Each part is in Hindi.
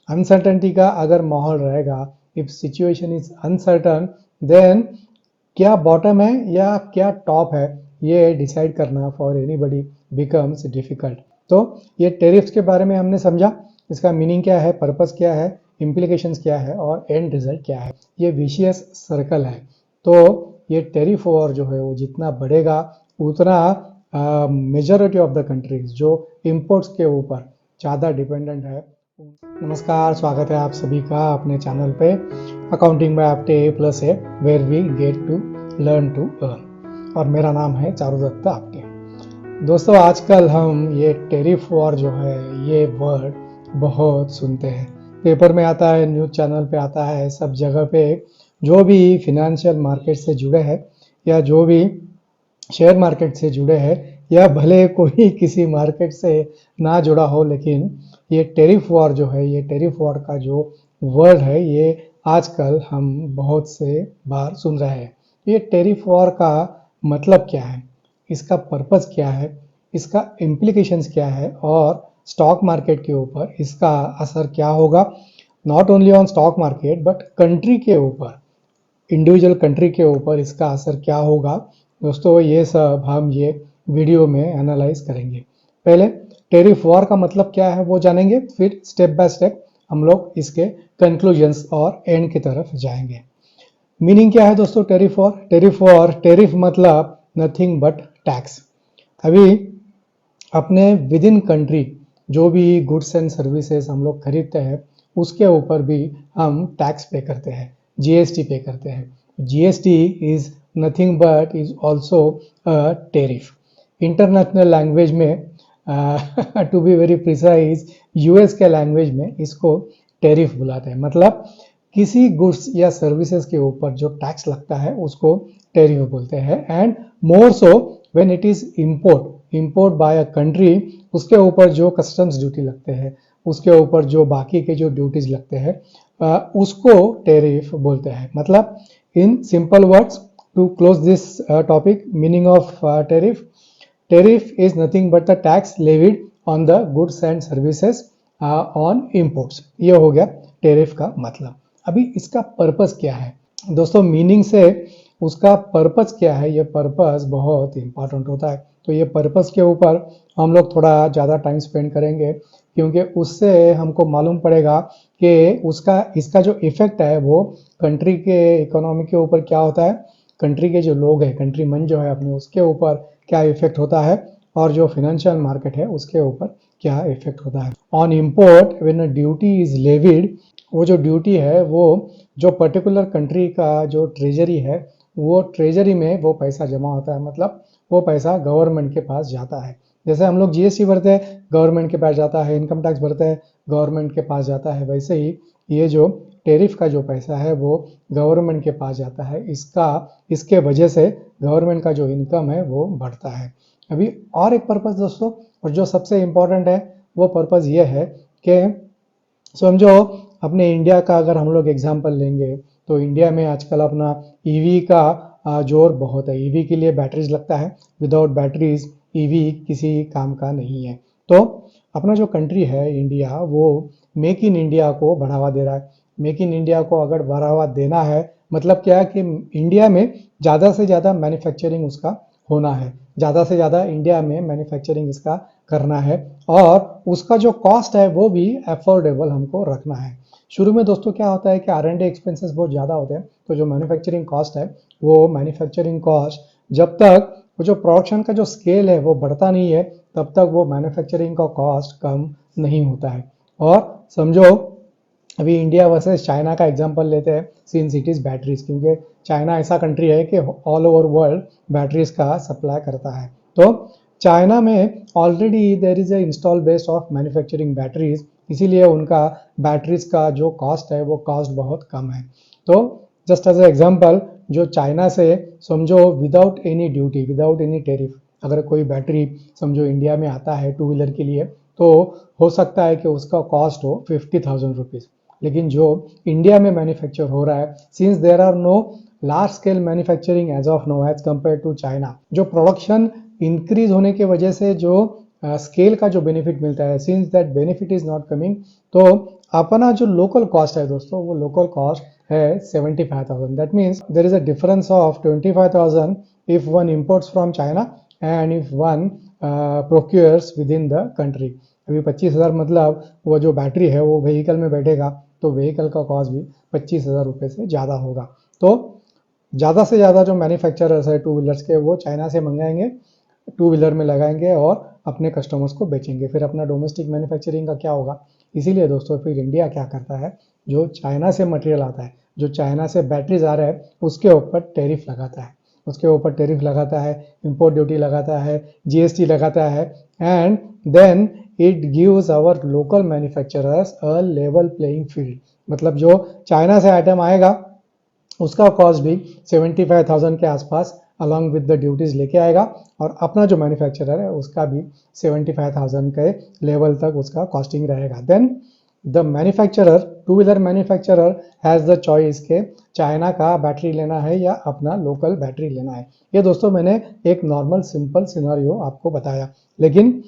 अनसर्टनिटी का अगर माहौल रहेगा, if situation is uncertain, then क्या बॉटम है या क्या टॉप है, ये डिसाइड करना फॉर एनीबडी बिकम्स डिफिकल्ट। तो ये टेरिफ्स के बारे में हमने समझा, इसका मीनिंग क्या है, पर्पस क्या है, इम्प्लीकेशंस क्या है और एंड रिजल्ट क्या है। ये विशियस सर्कल है। तो ये टेरिफ वॉर जो है वो जितना बढ़ेगा उतना मेजॉरिटी ऑफ द कंट्रीज जो इंपोर्ट्स के ऊपर ज़्यादा डिपेंडेंट है। नमस्कार, स्वागत है आप सभी का अपने चैनल पे accounting by Apte A+A, where we get to learn to earn. और मेरा नाम है चारुदत्त आपटे। दोस्तों, आजकल हम ये टेरिफ वॉर जो है ये वर्ड बहुत सुनते हैं, पेपर में आता है, न्यूज़ चैनल पे आता है, सब जगह पे। जो भी फिनेंशियल मार्केट से जुड़े हैं या जो भी शेयर मार्केट से जुड़े हैं या भले कोई किसी मार्केट से ना जुड़ा हो, लेकिन ये टेरिफ वॉर जो है, ये टेरिफ वॉर का जो वर्ड है ये आजकल हम बहुत से बार सुन रहे हैं। ये टेरिफ वॉर का मतलब क्या है, इसका पर्पस क्या है, इसका इम्प्लीकेशंस क्या है और स्टॉक मार्केट के ऊपर इसका असर क्या होगा, not only on stock market but country के ऊपर, इंडिविजुअल कंट्री के ऊपर इसका असर क्या होगा। दोस्तों, ये सब हम ये वीडियो में एनालाइज करेंगे। पहले टेरिफ वॉर का मतलब क्या है वो जानेंगे, फिर स्टेप बाय स्टेप हम लोग इसके कंक्लूजन्स और एंड की तरफ जाएंगे। मीनिंग क्या है दोस्तों टेरिफ वॉर? टेरिफ मतलब नथिंग बट टैक्स। अभी अपने विद इन कंट्री जो भी गुड्स एंड सर्विसेज हम लोग खरीदते हैं उसके ऊपर भी हम टैक्स पे करते हैं, जीएसटी पे करते हैं। GST is nothing but is also a tariff. International language में to be very precise, US के लैंग्वेज में इसको टेरिफ बुलाते हैं। मतलब किसी गुड्स या सर्विसेज के ऊपर जो टैक्स लगता है उसको टेरिफ बोलते हैं। And more so when it is import by a country, उसके ऊपर जो कस्टम्स ड्यूटी लगते हैं, उसके ऊपर जो बाकी के जो ड्यूटीज लगते हैं, उसको टेरिफ बोलते हैं। मतलब in simple words, to close this topic, meaning of tariff is nothing but the tax levied on the goods and services on imports. ये हो गया टेरिफ का मतलब। अभी इसका पर्पस क्या है दोस्तों? मीनिंग से उसका पर्पस क्या है, ये पर्पस बहुत इंपॉर्टेंट होता है। तो ये पर्पस के ऊपर हम लोग थोड़ा ज़्यादा टाइम स्पेंड करेंगे, क्योंकि उससे हमको मालूम पड़ेगा कि इसका जो इफेक्ट है वो कंट्री के इकोनॉमी के ऊपर क्या होता है, कंट्री के जो लोग हैं, कंट्री मन जो है अपने, उसके ऊपर क्या इफेक्ट होता है, और जो फाइनेंशियल मार्केट है उसके ऊपर क्या इफेक्ट होता है। On import when a duty is levied, वो जो ड्यूटी है वो जो पर्टिकुलर कंट्री का जो ट्रेजरी है, वो ट्रेजरी में वो पैसा जमा होता है। मतलब वो पैसा गवर्नमेंट के पास जाता है। जैसे हम लोग जीएसटी भरते हैं, गवर्नमेंट के पास जाता है, इनकम टैक्स भरते हैं, गवर्नमेंट के पास जाता है, वैसे ही ये जो टेरिफ का जो पैसा है वो गवर्नमेंट के पास जाता है। इसके वजह से गवर्नमेंट का जो इनकम है वो बढ़ता है। अभी और एक पर्पस दोस्तों, और जो सबसे इम्पोर्टेंट है, वो पर्पस ये है कि समझो अपने इंडिया का अगर हम लोग एग्जाम्पल लेंगे तो इंडिया में आजकल अपना ईवी का जोर बहुत है। ईवी के लिए बैटरीज लगता है, विदाउट बैटरीज ईवी किसी काम का नहीं है। तो अपना जो कंट्री है इंडिया, वो मेक इन इंडिया को बढ़ावा दे रहा है। मेक इन इंडिया को अगर बढ़ावा देना है मतलब क्या है कि इंडिया में ज़्यादा से ज़्यादा मैन्युफैक्चरिंग उसका होना है, ज़्यादा से ज़्यादा इंडिया में मैन्युफैक्चरिंग इसका करना है, और उसका जो कॉस्ट है वो भी अफोर्डेबल हमको रखना है। शुरू में दोस्तों क्या होता है कि R&D एक्सपेंसेस बहुत ज़्यादा होते हैं, तो जो मैन्युफैक्चरिंग कॉस्ट है, वो मैन्युफैक्चरिंग कॉस्ट जब तक वो जो प्रोडक्शन का जो स्केल है वो बढ़ता नहीं है, तब तक वो मैन्युफैक्चरिंग का कॉस्ट कम नहीं होता है। और समझो अभी इंडिया वर्सेस चाइना का एग्जांपल लेते हैं, सिंस इट इज बैटरीज, क्योंकि चाइना ऐसा कंट्री है कि ऑल ओवर वर्ल्ड बैटरीज का सप्लाई करता है। तो चाइना में already there is a install base of manufacturing batteries, इसीलिए उनका बैटरीज का जो कॉस्ट है वो कॉस्ट बहुत कम है। तो जस्ट एज ए एग्जांपल, जो चाइना से समझो without any duty, without any tariff, अगर कोई बैटरी समझो इंडिया में आता है टू व्हीलर के लिए, तो हो सकता है कि उसका कॉस्ट हो 50,000 रुपीज़। लेकिन जो इंडिया में मैन्युफैक्चर हो रहा है, since there are no large scale manufacturing as of no as compare to China, जो प्रोडक्शन इंक्रीज होने की वजह से जो स्केल का जो बेनिफिट मिलता है, since that benefit is not coming, तो अपना जो लोकल कॉस्ट है दोस्तों, वो लोकल कॉस्ट है 75,000. That means there is a difference of 25,000 if one imports from China and if one procures within the country. अभी 25,000 मतलब वो जो बैटरी है वो व्हीकल में बैठेगा तो व्हीकल का कॉस्ट भी 25,000 रुपये से ज़्यादा होगा. तो ज़्यादा से ज़्यादा जो मैन्युफैक्चरर्स है टू व्हीलर्स के, वो चाइना से मंगाएंगे, टू व्हीलर में लगाएंगे और अपने कस्टमर्स को बेचेंगे. फिर अपना डोमेस्टिक मैन्युफैक्चरिंग का क्या होगा? इसीलिए दोस्तों फिर इंडिया क्या करता है, जो चाइना से मटेरियल आता है, जो चाइना से बैटरीज आ रहा है, उसके ऊपर टैरिफ लगाता है, उसके ऊपर टैरिफ लगाता है, इंपोर्ट ड्यूटी लगाता है, जीएसटी लगाता है, and then it gives our local manufacturers a level playing field. मतलब जो चाइना से आइटम आएगा उसका कॉस्ट भी 75,000 के आसपास अलॉन्ग विद द ड्यूटीज लेके आएगा, और अपना जो मैन्युफैक्चरर है उसका भी 75,000 के लेवल तक उसका कॉस्टिंग रहेगा. Then the manufacturer, two wheeler manufacturer has the choice के चाइना का बैटरी लेना है या अपना लोकल बैटरी लेना है. ये दोस्तों मैंने एक नॉर्मल सिंपल सिनेरियो आपको बताया, लेकिन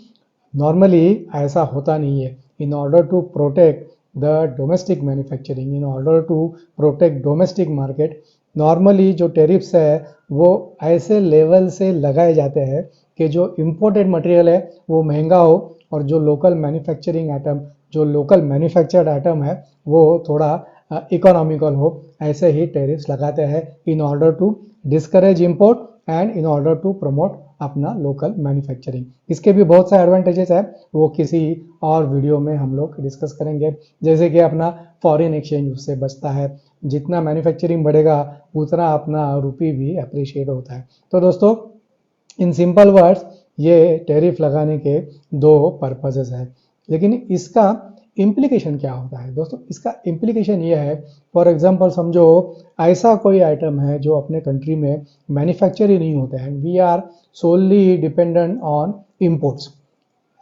नॉर्मली ऐसा होता नहीं है. In order to protect the domestic manufacturing, in order to protect domestic market, normally जो टेरिफ्स है वो ऐसे लेवल से लगाए जाते हैं कि जो इम्पोर्टेड मटेरियल है वो महंगा हो और जो लोकल मैन्युफैक्चरिंग आइटम, जो लोकल मैन्युफैक्चर्ड आइटम है वो थोड़ा इकोनॉमिकल हो. ऐसे ही टेरिफ्स लगाते हैं in order to discourage import and in order to promote अपना लोकल मैन्युफैक्चरिंग. इसके भी बहुत सारे एडवांटेजेस है, वो किसी और वीडियो में हम लोग डिस्कस करेंगे. जैसे कि अपना फॉरेन एक्सचेंज उससे बचता है, जितना मैन्युफैक्चरिंग बढ़ेगा उतना अपना रुपी भी अप्रिशिएट होता है. तो दोस्तों इन सिंपल वर्ड्स ये टैरिफ लगाने के दो पर्पसेस है, लेकिन इसका इम्प्लीकेशन क्या होता है दोस्तों? इसका इम्प्लीकेशन ये है, फॉर एग्जांपल समझो ऐसा कोई आइटम है जो अपने कंट्री में मैन्युफैक्चर ही नहीं होता है, we are solely dependent on imports.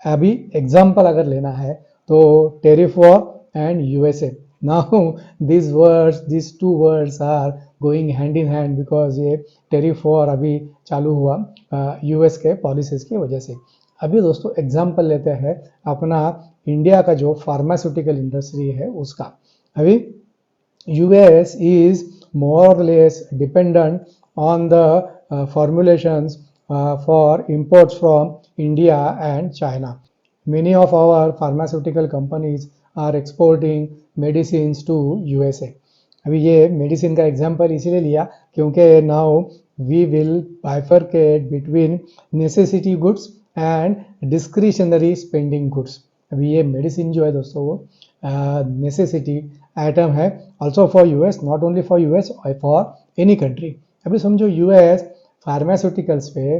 अभी एग्जांपल अगर लेना है तो tariff war and USA. Now this two words are going hand in hand because ये टेरिफ वॉर अभी चालू हुआ यूएस के पॉलिसीज की वजह से. अभी दोस्तों एग्जांपल लेते हैं अपना इंडिया का जो फार्मास्यूटिकल इंडस्ट्री है उसका. अभी US is more or less dependent on the formulations for imports from India and China. Many of our pharmaceutical companies are exporting medicines to USA. अभी ये मेडिसिन का एग्जाम्पल इसीलिए लिया क्योंकि now we will bifurcate between necessity goods and discretionary spending goods. अभी ये मेडिसिन जो है दोस्तों वो नेसेसिटी आइटम है, also for US, not only for US, for any country. अभी समझो यूएस फार्मास्यूटिकल्स पे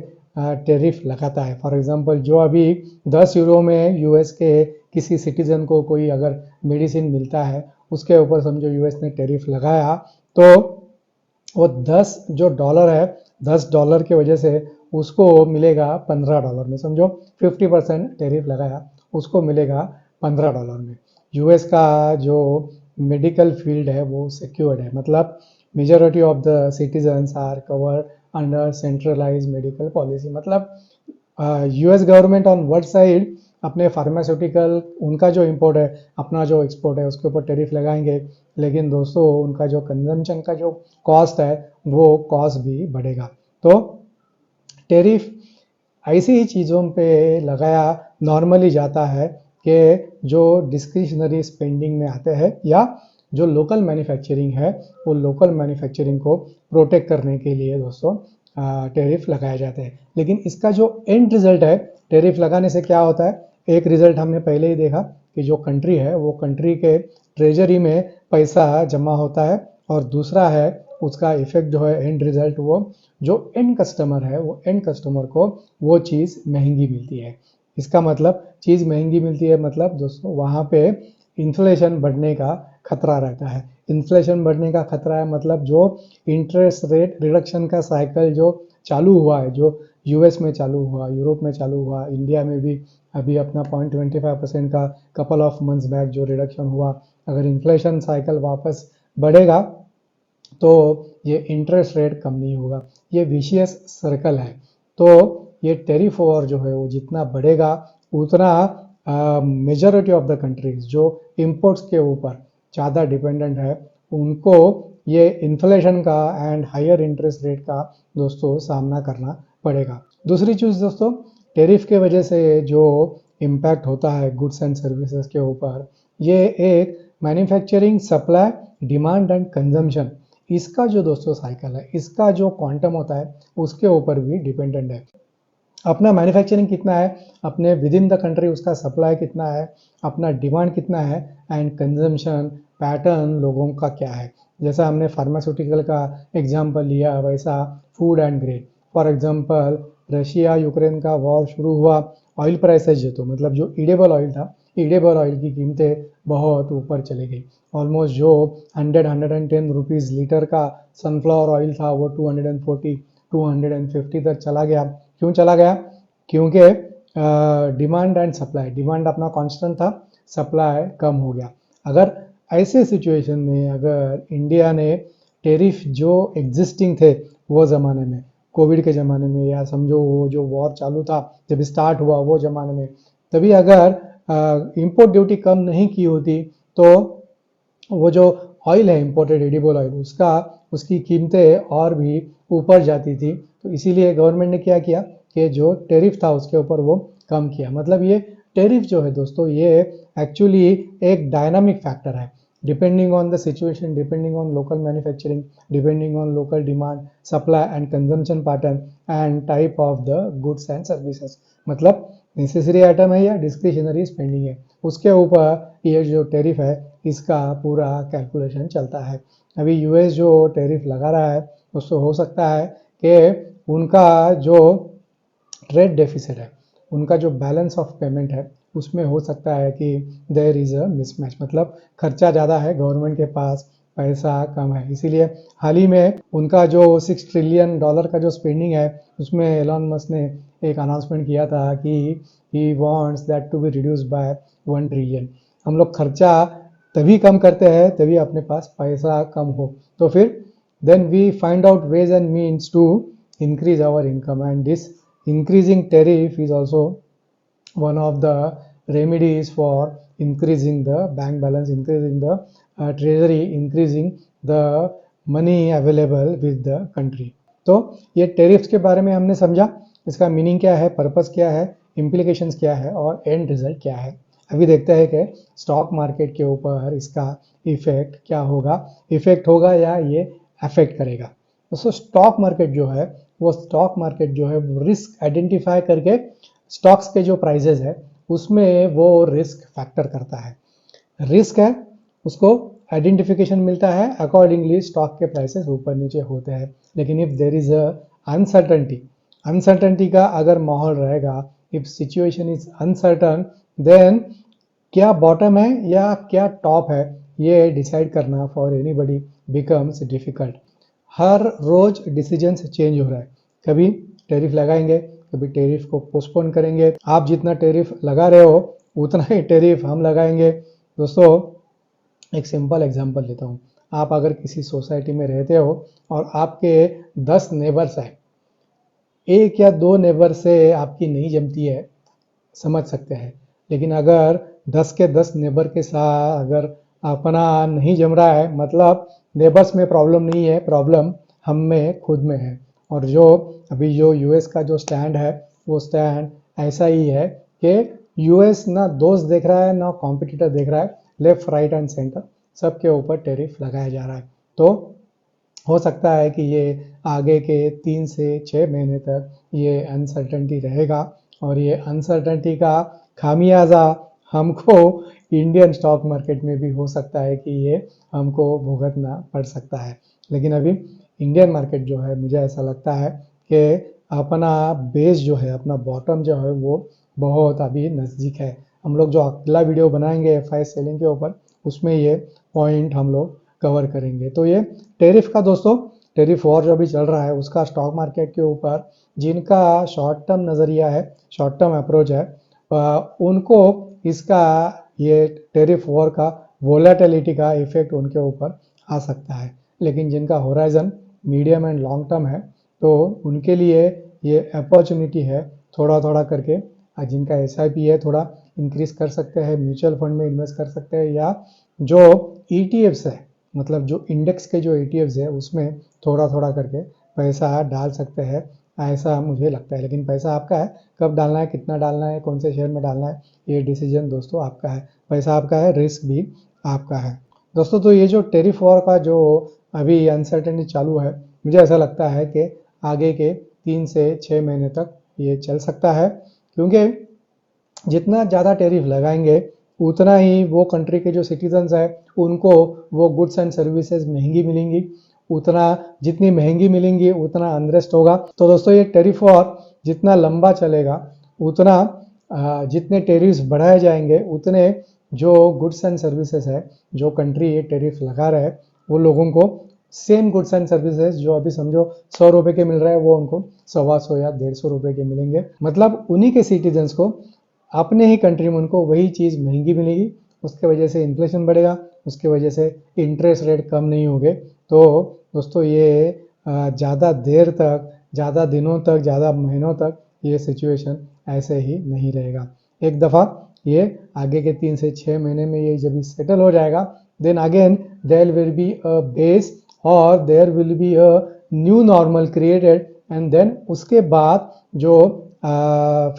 टेरिफ लगाता है. फॉर एग्जांपल जो अभी 10 यूरो में यूएस के किसी सिटीजन को कोई अगर मेडिसिन मिलता है उसके ऊपर समझो यूएस ने टेरिफ लगाया, तो वो 10 जो डॉलर है, $10 की वजह से उसको मिलेगा $15 में. समझो 50% टेरिफ लगाया, उसको मिलेगा $15 में. यूएस का जो मेडिकल फील्ड है वो सिक्योर्ड है, मतलब majority of the citizens are covered under centralise medical policy. मतलब US government on one side अपने फार्मास्यूटिकल, उनका जो इंपोर्ट है, अपना जो एक्सपोर्ट है उसके ऊपर टेरिफ लगाएंगे, लेकिन दोस्तों उनका जो कंजम्पशन का जो कॉस्ट है वो कॉस्ट भी बढ़ेगा. तो टेरिफ ऐसी ही चीज़ों पे लगाया नॉर्मली जाता है कि जो डिस्क्रिशनरी स्पेंडिंग में आते हैं या जो लोकल मैन्युफैक्चरिंग है, वो लोकल मैन्युफैक्चरिंग को प्रोटेक्ट करने के लिए दोस्तों टेरिफ लगाए जाते हैं. लेकिन इसका जो एंड रिजल्ट है टेरिफ लगाने से क्या होता है, एक रिजल्ट हमने पहले ही देखा कि जो कंट्री है वो कंट्री के ट्रेजरी में पैसा जमा होता है, और दूसरा है उसका इफेक्ट जो है एंड रिजल्ट, वो जो एंड कस्टमर है वो एंड कस्टमर को वो चीज़ महंगी मिलती है. इसका मतलब चीज़ महंगी मिलती है मतलब दोस्तों वहाँ पे इन्फ्लेशन बढ़ने का खतरा रहता है. इन्फ्लेशन बढ़ने का खतरा है मतलब जो इंटरेस्ट रेट रिडक्शन का साइकिल जो चालू हुआ है, जो यूएस में चालू हुआ, यूरोप में चालू हुआ, इंडिया में भी अभी अपना 0.25% का कपल ऑफ मंथ्स बैक जो रिडक्शन हुआ, अगर इन्फ्लेशन साइकिल वापस बढ़ेगा तो ये इंटरेस्ट रेट कम नहीं होगा. ये विशियस सर्कल है. तो ये टेरिफ वॉर जो है वो जितना बढ़ेगा उतना मेजॉरिटी ऑफ द कंट्रीज जो इंपोर्ट्स के ऊपर ज़्यादा डिपेंडेंट है, उनको ये इन्फ्लेशन का एंड हायर इंटरेस्ट रेट का दोस्तों सामना करना पड़ेगा। दूसरी चीज़ दोस्तों, टेरिफ के वजह से जो इम्पैक्ट होता है गुड्स एंड सर्विसेज के ऊपर, ये एक manufacturing, supply, demand and consumption, इसका जो दोस्तों साइकिल है, इसका जो क्वांटम होता है, उसके ऊपर भी डिपेंडेंट है। अपना मैन्युफैक्चरिंग कितना है, अपने विद इन द कंट्री उसका सप्लाई कितना है, अपना डिमांड कितना है, एंड कंजम्पशन पैटर्न लोगों का क्या है। जैसा हमने फार्मास्यूटिकल का एग्जांपल लिया, वैसा food and grade. For example Russia Ukraine का वॉर शुरू हुआ, ऑयल प्राइसेज तो मतलब जो ईडेबल ऑयल था, ईडेबल ऑयल की कीमतें बहुत ऊपर चली गई। ऑलमोस्ट जो 110 रुपीज़ लीटर का सनफ्लावर ऑयल था, वो 240 250 तक चला गया। क्यों चला गया? क्योंकि डिमांड एंड सप्लाई, डिमांड अपना कांस्टेंट था, सप्लाई कम हो गया। अगर ऐसे सिचुएशन में अगर इंडिया ने टेरिफ जो एग्जिस्टिंग थे वो ज़माने में, कोविड के ज़माने में, या समझो वो जो वॉर चालू था जब स्टार्ट हुआ वो ज़माने में, तभी अगर इंपोर्ट ड्यूटी कम नहीं की होती तो वो जो ऑयल है इंपोर्टेड एडिबल ऑयल, उसकी कीमतें और भी ऊपर जाती थी। तो इसीलिए गवर्नमेंट ने क्या किया कि जो टेरिफ था उसके ऊपर वो कम किया। मतलब ये टेरिफ जो है दोस्तों, ये एक्चुअली एक डायनामिक फैक्टर है, depending on the situation, depending on local manufacturing, depending on local demand, supply and consumption pattern and type of the goods and services. मतलब नेसेसरी आइटम है या डिस्क्रिशनरी स्पेंडिंग है, उसके ऊपर ये जो टेरिफ है इसका पूरा कैलकुलेशन चलता है। अभी यूएस जो टेरिफ लगा रहा है, उससे हो सकता है कि उनका जो ट्रेड डेफिसिट है, उनका जो बैलेंस ऑफ पेमेंट है, उसमें हो सकता है कि देयर इज़ अ मिसमैच, मतलब खर्चा ज़्यादा है, गवर्नमेंट के पास पैसा कम है। इसीलिए हाल ही में उनका जो $6 ट्रिलियन का जो स्पेंडिंग है, उसमें एलन मस्क ने एक अनाउंसमेंट किया था कि he wants that to be reduced by 1 trillion. हम लोग खर्चा तभी कम करते हैं तभी अपने पास पैसा कम हो, तो फिर then we find out ways and means to increase our income, and this increasing tariff is also one of the remedies for increasing the bank balance, increasing the treasury, increasing the money available with the country। तो ये टेरिफ्स के बारे में हमने समझा, इसका मीनिंग क्या है, पर्पस क्या है, इम्प्लीकेशंस क्या है और एंड रिजल्ट क्या है। अभी देखते हैं कि स्टॉक मार्केट के ऊपर इसका इफेक्ट क्या होगा, इफेक्ट होगा या ये अफेक्ट करेगा। दोस्तों स्टॉक मार्केट जो है, वो स्टॉक मार्केट जो है रिस्क आइडेंटिफाई करके स्टॉक्स के जो प्राइजेस है उसमें वो रिस्क फैक्टर करता है। रिस्क है, उसको आइडेंटिफिकेशन मिलता है, अकॉर्डिंगली स्टॉक के प्राइसेस ऊपर नीचे होते हैं। लेकिन if there is a uncertainty, uncertainty का अगर माहौल रहेगा, if situation is uncertain, then क्या बॉटम है या क्या टॉप है, ये डिसाइड करना फॉर एनीबडी बिकम्स डिफिकल्ट। हर रोज डिसीजंस चेंज हो रहा है, कभी टेरिफ लगाएंगे, कभी टेरिफ को पोस्टपोन करेंगे। आप जितना टेरिफ लगा रहे हो उतना ही टेरिफ हम लगाएंगे। दोस्तों एक सिंपल एग्जांपल लेता हूँ, आप अगर किसी सोसाइटी में रहते हो और आपके 10 नेबर्स हैं, एक या दो नेबर से आपकी नहीं जमती है, समझ सकते हैं। लेकिन अगर 10 के 10 नेबर के साथ अगर अपना नहीं जम रहा है, मतलब नेबर्स में प्रॉब्लम नहीं है, प्रॉब्लम हम में खुद में है। और जो अभी जो यूएस का जो स्टैंड है, वो स्टैंड ऐसा ही है कि यूएस ना दोस्त देख रहा है ना कॉम्पिटिटर देख रहा है, लेफ्ट राइट एंड सेंटर सबके ऊपर टेरिफ लगाया जा रहा है। तो हो सकता है कि ये आगे के 3 से 6 महीने तक ये अनसर्टेनिटी रहेगा, और ये अनसर्टेनिटी का खामियाजा हमको इंडियन स्टॉक मार्केट में भी हो सकता है कि ये हमको भुगतना पड़ सकता है। लेकिन अभी इंडियन मार्केट जो है, मुझे ऐसा लगता है कि अपना बेस जो है, अपना बॉटम जो है, वो बहुत अभी नज़दीक है। हम लोग जो अगला वीडियो बनाएंगे एफआई सेलिंग के ऊपर, उसमें ये पॉइंट हम लोग कवर करेंगे। तो ये टेरिफ का दोस्तों, टेरिफ वॉर जो अभी चल रहा है उसका स्टॉक मार्केट के ऊपर जिनका शॉर्ट टर्म नज़रिया है, शॉर्ट टर्म अप्रोच है, उनको इसका ये टेरिफ वॉर का वोलेटिलिटी का इफेक्ट उनके ऊपर आ सकता है। लेकिन जिनका horizon medium and long term है, तो उनके लिए ये अपॉर्चुनिटी है थोड़ा थोड़ा करके जिनका SIP है थोड़ा इंक्रीज कर सकते हैं, म्यूचुअल फंड में इन्वेस्ट कर सकते हैं, या जो ETFs है मतलब जो इंडेक्स के जो ETFs है उसमें थोड़ा थोड़ा करके पैसा डाल सकते हैं, ऐसा मुझे लगता है। लेकिन पैसा आपका है, कब डालना है, कितना डालना है, कौन से शेयर में डालना है, ये डिसीजन दोस्तों आपका है। पैसा आपका है, रिस्क भी आपका है दोस्तों। तो ये जो टेरिफ वॉर का जो अभी अनसर्टेनिटी चालू है, मुझे ऐसा लगता है कि आगे के 3 से 6 महीने तक ये चल सकता है, क्योंकि जितना ज़्यादा टेरिफ लगाएंगे उतना ही वो कंट्री के जो सिटीजन्स हैं उनको वो गुड्स एंड सर्विसेज महंगी मिलेंगी, उतना जितनी महंगी मिलेंगी उतना अनरेस्ट होगा। तो दोस्तों ये टेरिफ वॉर जितना लंबा चलेगा उतना जितने टेरिफ्स बढ़ाए जाएंगे उतने जो गुड्स एंड सर्विसेज है, जो कंट्री ये टेरिफ लगा रहे हैं वो लोगों को सेम गुड्स एंड सर्विसेज जो अभी समझो 100 रुपए के मिल रहा है वो उनको 125 या 150 रुपए के मिलेंगे। मतलब उन्हीं के सिटीजन्स को अपने ही कंट्री में उनको वही चीज़ महंगी मिलेगी, उसके वजह से इन्फ्लेशन बढ़ेगा, उसके वजह से इंटरेस्ट रेट कम नहीं होंगे। तो दोस्तों ये ज़्यादा देर तक, ज़्यादा दिनों तक, ज़्यादा महीनों तक ये सिचुएशन ऐसे ही नहीं रहेगा। एक दफ़ा ये आगे के 3 से 6 महीने में ये जब सेटल हो जाएगा, then again there will be a base और there will be a new normal created, and then उसके बाद जो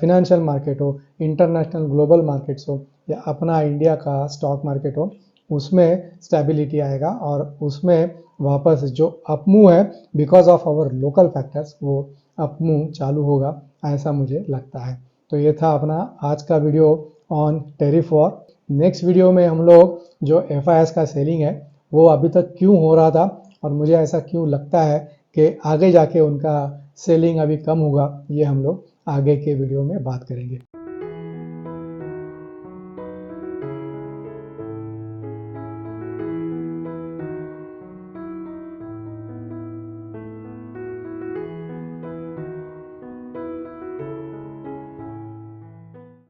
फिनेंशियल मार्केट हो, इंटरनेशनल ग्लोबल मार्केट्स हो या अपना इंडिया का स्टॉक मार्केट हो, उसमें स्टेबिलिटी आएगा और उसमें वापस जो अपमूव है because of our local factors वो अपमूव चालू होगा, ऐसा मुझे लगता है। तो ये था अपना आज का video on tariff war. Next video में हम लोग जो FIS का सेलिंग है वो अभी तक क्यों हो रहा था और मुझे ऐसा क्यों लगता है कि आगे जाके उनका सेलिंग अभी कम होगा, ये हम लोग आगे के वीडियो में बात करेंगे।